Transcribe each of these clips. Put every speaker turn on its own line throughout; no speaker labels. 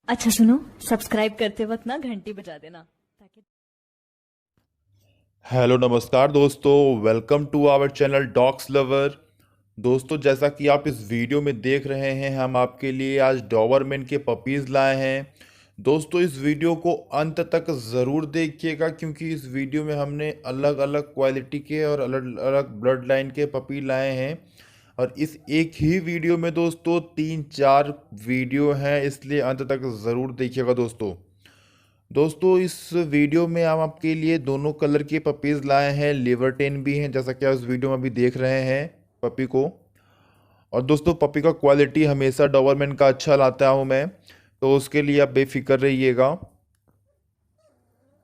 अच्छा सुनो, सब्सक्राइब करते वक्त ना घंटी बजा देना ताकि।
हेलो नमस्कार दोस्तों, welcome to our channel dogs lover. दोस्तों, जैसा कि आप इस वीडियो में देख रहे हैं, हम आपके लिए आज डॉबरमैन के पपीज़ लाए हैं। दोस्तों, इस वीडियो को अंत तक ज़रूर देखिएगा क्योंकि इस वीडियो में हमने अलग अलग क्वालिटी के और अलग अलग ब्लड लाइन के पपी लाए हैं। और इस एक ही वीडियो में दोस्तों 3-4 वीडियो हैं, इसलिए अंत तक ज़रूर देखिएगा दोस्तों। दोस्तों, इस वीडियो में हम आपके लिए दोनों कलर के पपीज़ लाए हैं, लिवर्टेन भी हैं जैसा कि आप इस वीडियो में अभी देख रहे हैं पपी को। और दोस्तों, पपी का क्वालिटी हमेशा डॉबरमैन का अच्छा लाता हूँ मैं, तो उसके लिए आप बेफिक्र रहिएगा।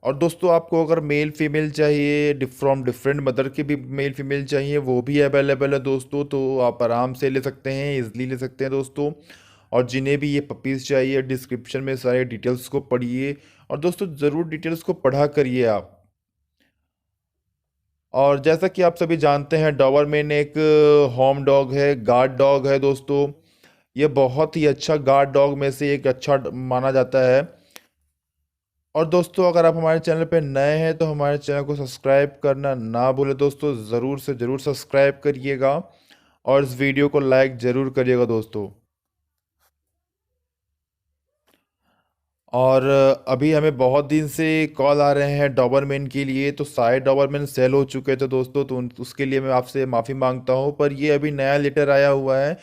और दोस्तों, आपको अगर मेल फीमेल चाहिए, फ्रॉम डिफरेंट मदर के भी मेल फीमेल चाहिए, वो भी अवेलेबल है दोस्तों, तो आप आराम से ले सकते हैं, इजली ले सकते हैं दोस्तों। और जिन्हें भी ये पपीज़ चाहिए, डिस्क्रिप्शन में सारे डिटेल्स को पढ़िए। और दोस्तों, ज़रूर डिटेल्स को पढ़ा करिए आप। और जैसा कि आप सभी जानते हैं, डॉबरमैन एक होम डॉग है, गार्ड डॉग है दोस्तों। ये बहुत ही अच्छा गार्ड डॉग में से एक अच्छा माना जाता है। और दोस्तों, अगर आप हमारे चैनल पे नए हैं तो हमारे चैनल को सब्सक्राइब करना ना भूलें दोस्तों, ज़रूर से ज़रूर सब्सक्राइब करिएगा। और इस वीडियो को लाइक ज़रूर करिएगा दोस्तों। और अभी हमें बहुत दिन से कॉल आ रहे हैं डॉबरमैन के लिए, तो सारे डॉबरमैन सेल हो चुके थे दोस्तों, तो उसके लिए मैं आपसे माफ़ी मांगता हूँ, पर ये अभी नया लेटर आया हुआ है।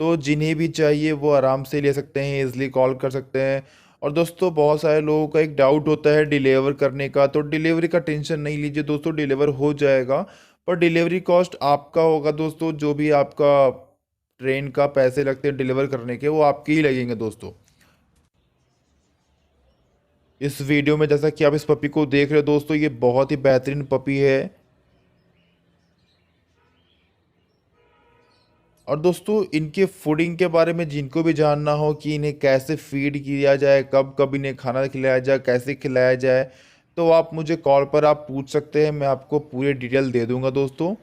तो जिन्हें भी चाहिए वो आराम से ले सकते हैं, इजली कॉल कर सकते हैं। और दोस्तों, बहुत सारे लोगों का एक डाउट होता है डिलीवर करने का, तो डिलीवरी का टेंशन नहीं लीजिए दोस्तों, डिलीवर हो जाएगा। पर डिलीवरी कॉस्ट आपका होगा दोस्तों, जो भी आपका ट्रेन का पैसे लगते हैं डिलीवर करने के, वो आपके ही लगेंगे दोस्तों। इस वीडियो में जैसा कि आप इस पपी को देख रहे हो दोस्तों, ये बहुत ही बेहतरीन पपी है। और दोस्तों, इनके फूडिंग के बारे में जिनको भी जानना हो कि इन्हें कैसे फीड किया जाए, कब कब इन्हें खाना खिलाया जाए, कैसे खिलाया जाए, तो आप मुझे कॉल पर आप पूछ सकते हैं, मैं आपको पूरी डिटेल दे दूंगा दोस्तों।